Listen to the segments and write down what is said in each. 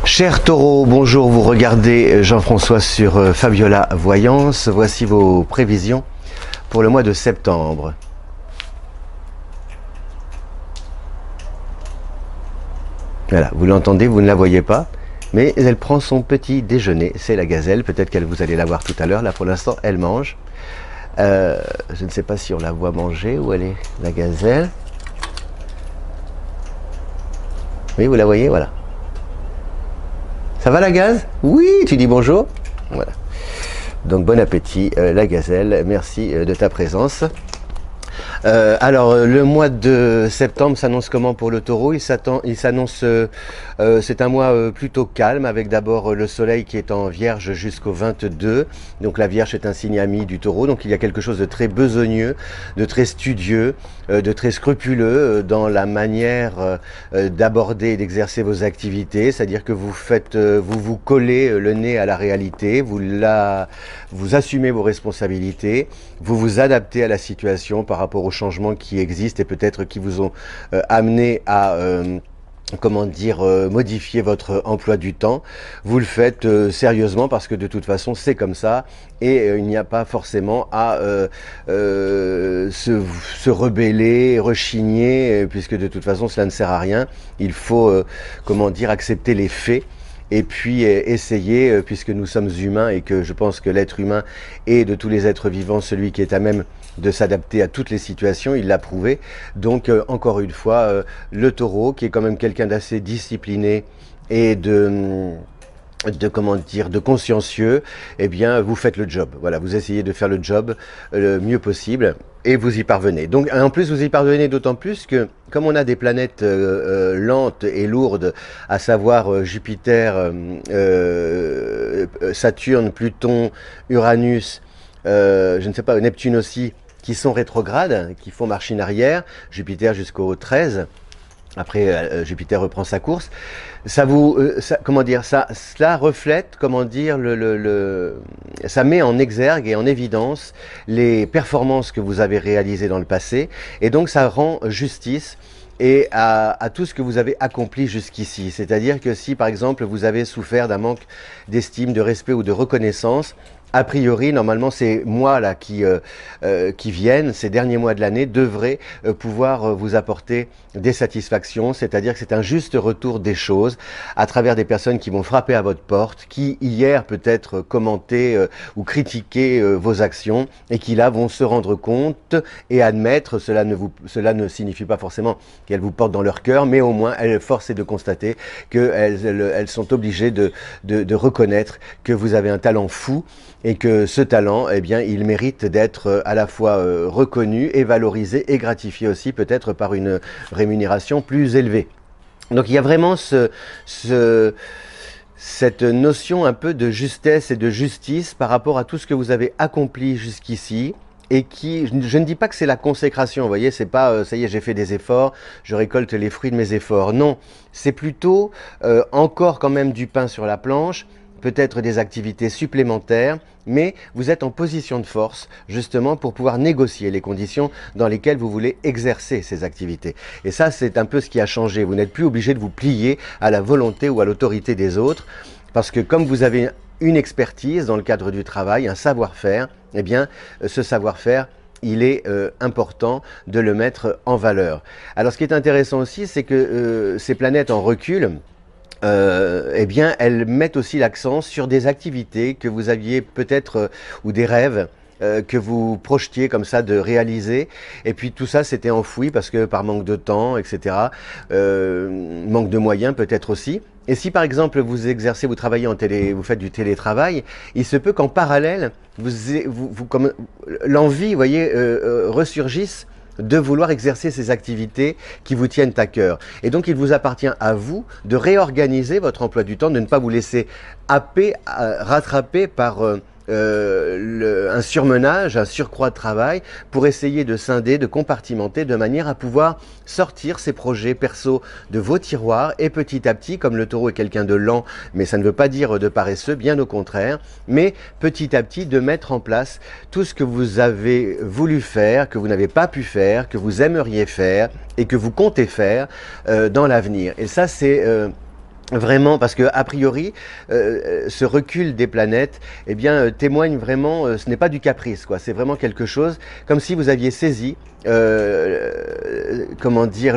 Cher Taureau, bonjour, vous regardez Jean-François sur Fabiola Voyance. Voici vos prévisions pour le mois de septembre. Voilà, vous l'entendez, vous ne la voyez pas, mais elle prend son petit déjeuner. C'est la gazelle, peut-être que vous allez la voir tout à l'heure. Là, pour l'instant, elle mange. Je ne sais pas si on la voit manger. Où elle est, la gazelle? Oui, vous la voyez, voilà. Ça va la gaz? Oui, tu dis bonjour. Voilà. Donc bon appétit, la gazelle. Merci de ta présence. Alors, le mois de septembre s'annonce comment pour le taureau? Il s'annonce, c'est un mois plutôt calme, avec d'abord le soleil qui est en vierge jusqu'au 22. Donc la vierge est un signe ami du taureau, donc il y a quelque chose de très besogneux, de très studieux, de très scrupuleux dans la manière d'aborder et d'exercer vos activités. C'est-à-dire que vous vous collez le nez à la réalité, vous assumez vos responsabilités, vous vous adaptez à la situation par rapport aux changements qui existent et peut-être qui vous ont amené à modifier votre emploi du temps. Vous le faites sérieusement parce que de toute façon c'est comme ça et il n'y a pas forcément à se rebeller, rechigner, puisque de toute façon cela ne sert à rien. Il faut accepter les faits. Et puis essayer, puisque nous sommes humains et que je pense que l'être humain est de tous les êtres vivants celui qui est à même de s'adapter à toutes les situations, il l'a prouvé. Donc encore une fois, le taureau, qui est quand même quelqu'un d'assez discipliné et de consciencieux, eh bien vous faites le job. Voilà, vous essayez de faire le job le mieux possible et vous y parvenez. Donc en plus vous y parvenez d'autant plus que comme on a des planètes lentes et lourdes, à savoir Jupiter, Saturne, Pluton, Uranus, je ne sais pas, Neptune aussi, qui sont rétrogrades, qui font machine arrière, Jupiter jusqu'au 13. Après, Jupiter reprend sa course. Ça cela reflète, ça met en exergue et en évidence les performances que vous avez réalisées dans le passé, et donc ça rend justice à tout ce que vous avez accompli jusqu'ici. C'est-à-dire que si, par exemple, vous avez souffert d'un manque d'estime, de respect ou de reconnaissance, a priori, normalement, ces mois-là qui viennent, ces derniers mois de l'année, devraient pouvoir vous apporter des satisfactions, c'est-à-dire que c'est un juste retour des choses à travers des personnes qui vont frapper à votre porte, qui hier peut-être commentaient ou critiquaient vos actions et qui là vont se rendre compte et admettre, cela ne signifie pas forcément qu'elles vous portent dans leur cœur, mais au moins force est de constater qu'elles sont obligées de reconnaître que vous avez un talent fou et que ce talent, eh bien, il mérite d'être à la fois reconnu et valorisé et gratifié aussi peut-être par une rémunération plus élevée. Donc il y a vraiment cette notion un peu de justesse et de justice par rapport à tout ce que vous avez accompli jusqu'ici. Et je ne dis pas que c'est la consécration, vous voyez, c'est pas ça y est, j'ai fait des efforts, je récolte les fruits de mes efforts. Non, c'est plutôt encore quand même du pain sur la planche, peut-être des activités supplémentaires, mais vous êtes en position de force justement pour pouvoir négocier les conditions dans lesquelles vous voulez exercer ces activités. Et ça, c'est un peu ce qui a changé. Vous n'êtes plus obligé de vous plier à la volonté ou à l'autorité des autres, parce que comme vous avez une expertise dans le cadre du travail, un savoir-faire, eh bien, ce savoir-faire, il est important de le mettre en valeur. Alors, ce qui est intéressant aussi, c'est que ces planètes en recul, eh bien, elles mettent aussi l'accent sur des activités que vous aviez peut-être, ou des rêves que vous projetiez comme ça de réaliser, et puis tout ça s'était enfoui parce que par manque de temps, etc., manque de moyens peut-être aussi. Et si par exemple vous travaillez vous faites du télétravail, il se peut qu'en parallèle, comme l'envie, vous voyez, ressurgisse de vouloir exercer ces activités qui vous tiennent à cœur. Et donc il vous appartient à vous de réorganiser votre emploi du temps, de ne pas vous laisser rattraper par un surmenage, un surcroît de travail, pour essayer de scinder, de compartimenter, de manière à pouvoir sortir ces projets perso de vos tiroirs et petit à petit, comme le taureau est quelqu'un de lent, mais ça ne veut pas dire de paresseux, bien au contraire, mais petit à petit de mettre en place tout ce que vous avez voulu faire, que vous n'avez pas pu faire, que vous aimeriez faire et que vous comptez faire dans l'avenir. Et ça, c'est Vraiment, parce que a priori, ce recul des planètes, eh bien, témoigne vraiment. Ce n'est pas du caprice, quoi. C'est vraiment quelque chose comme si vous aviez saisi, comment dire,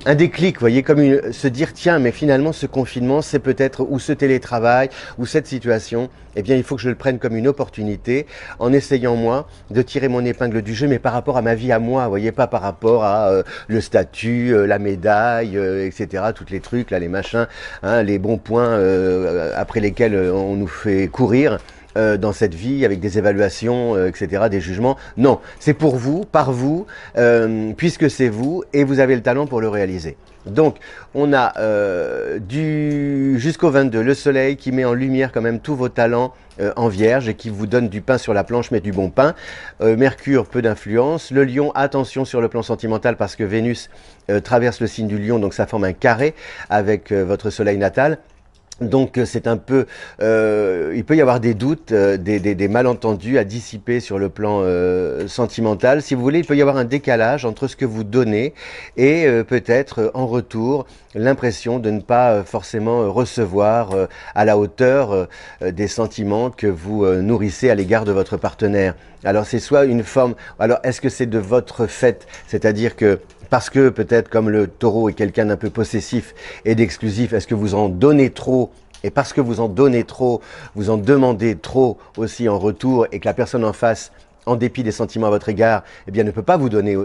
un déclic, vous voyez, comme se dire, tiens, mais finalement, ce confinement, c'est peut-être ou ce télétravail ou cette situation. Eh bien, il faut que je le prenne comme une opportunité, en essayant moi de tirer mon épingle du jeu, mais par rapport à ma vie à moi, vous voyez, pas par rapport à le statut, la médaille, etc. Toutes les trucs là, les machins, hein, les bons points après lesquels on nous fait courir dans cette vie avec des évaluations, etc., des jugements. Non, c'est pour vous, par vous, puisque c'est vous et vous avez le talent pour le réaliser. Donc, on a jusqu'au 22, le soleil qui met en lumière quand même tous vos talents en vierge et qui vous donne du pain sur la planche, mais du bon pain. Mercure, peu d'influence. Le lion, attention sur le plan sentimental parce que Vénus traverse le signe du lion, donc ça forme un carré avec votre soleil natal. Donc c'est un peu, il peut y avoir des doutes, des malentendus à dissiper sur le plan sentimental. Si vous voulez, il peut y avoir un décalage entre ce que vous donnez et peut-être en retour l'impression de ne pas forcément recevoir à la hauteur des sentiments que vous nourrissez à l'égard de votre partenaire. Alors c'est soit une forme, alors est-ce que c'est de votre fait, c'est-à-dire que parce que peut-être comme le taureau est quelqu'un d'un peu possessif et d'exclusif, est-ce que vous en donnez trop? Et parce que vous en donnez trop, vous en demandez trop aussi en retour et que la personne en face, en dépit des sentiments à votre égard, eh bien, ne peut pas vous donner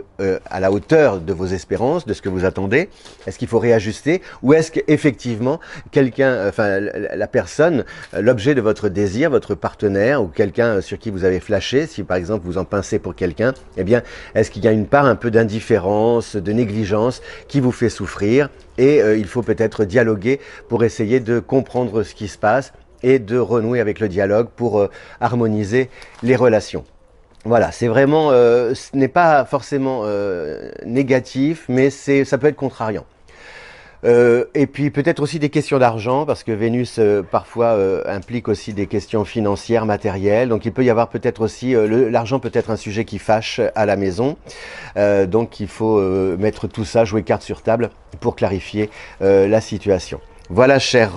à la hauteur de vos espérances, de ce que vous attendez. Est-ce qu'il faut réajuster? Ou est-ce qu'effectivement, quelqu'un, enfin, la personne, l'objet de votre désir, votre partenaire ou quelqu'un sur qui vous avez flashé, si par exemple vous en pincez pour quelqu'un, eh bien, est-ce qu'il y a une part un peu d'indifférence, de négligence qui vous fait souffrir? Et il faut peut-être dialoguer pour essayer de comprendre ce qui se passe et de renouer avec le dialogue pour harmoniser les relations. Voilà, c'est vraiment, ce n'est pas forcément négatif, mais ça peut être contrariant. Et puis peut-être aussi des questions d'argent, parce que Vénus parfois implique aussi des questions financières, matérielles. Donc il peut y avoir peut-être aussi, l'argent peut être un sujet qui fâche à la maison. Donc il faut mettre tout ça, jouer carte sur table pour clarifier la situation. Voilà, cher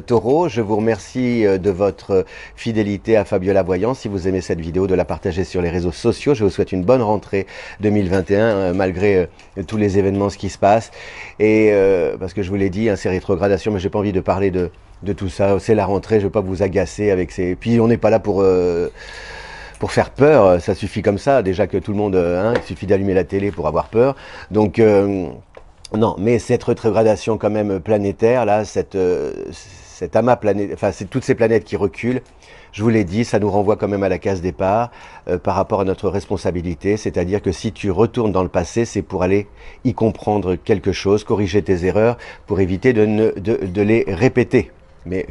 Taureau, je vous remercie de votre fidélité à Fabiola Voyance. Si vous aimez cette vidéo, de la partager sur les réseaux sociaux. Je vous souhaite une bonne rentrée 2021, malgré tous les événements qui se passent. Et parce que je vous l'ai dit, hein, c'est rétrogradation, mais j'ai pas envie de parler de tout ça. C'est la rentrée, je veux pas vous agacer avec ces... Puis on n'est pas là pour faire peur, ça suffit comme ça. Déjà que tout le monde, hein, il suffit d'allumer la télé pour avoir peur. Donc... non, mais cette rétrogradation quand même planétaire, là, cet amas planétaire, enfin, c'est toutes ces planètes qui reculent, je vous l'ai dit, ça nous renvoie quand même à la case départ par rapport à notre responsabilité, c'est-à-dire que si tu retournes dans le passé, c'est pour aller y comprendre quelque chose, corriger tes erreurs, pour éviter de les répéter. Mais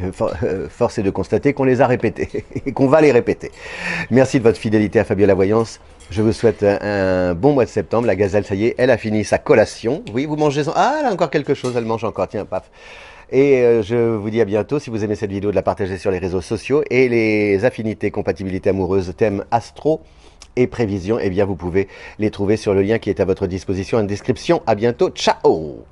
force est de constater qu'on les a répétés et qu'on va les répéter. Merci de votre fidélité à Fabiola Voyance. Je vous souhaite un bon mois de septembre. La gazelle, ça y est, elle a fini sa collation. Oui, vous mangez... Ah, elle a encore quelque chose, elle mange encore. Tiens, paf. Et je vous dis à bientôt. Si vous aimez cette vidéo, de la partager sur les réseaux sociaux. Et les affinités, compatibilités amoureuses, thèmes astro et prévisions, eh bien, vous pouvez les trouver sur le lien qui est à votre disposition en description. À bientôt. Ciao!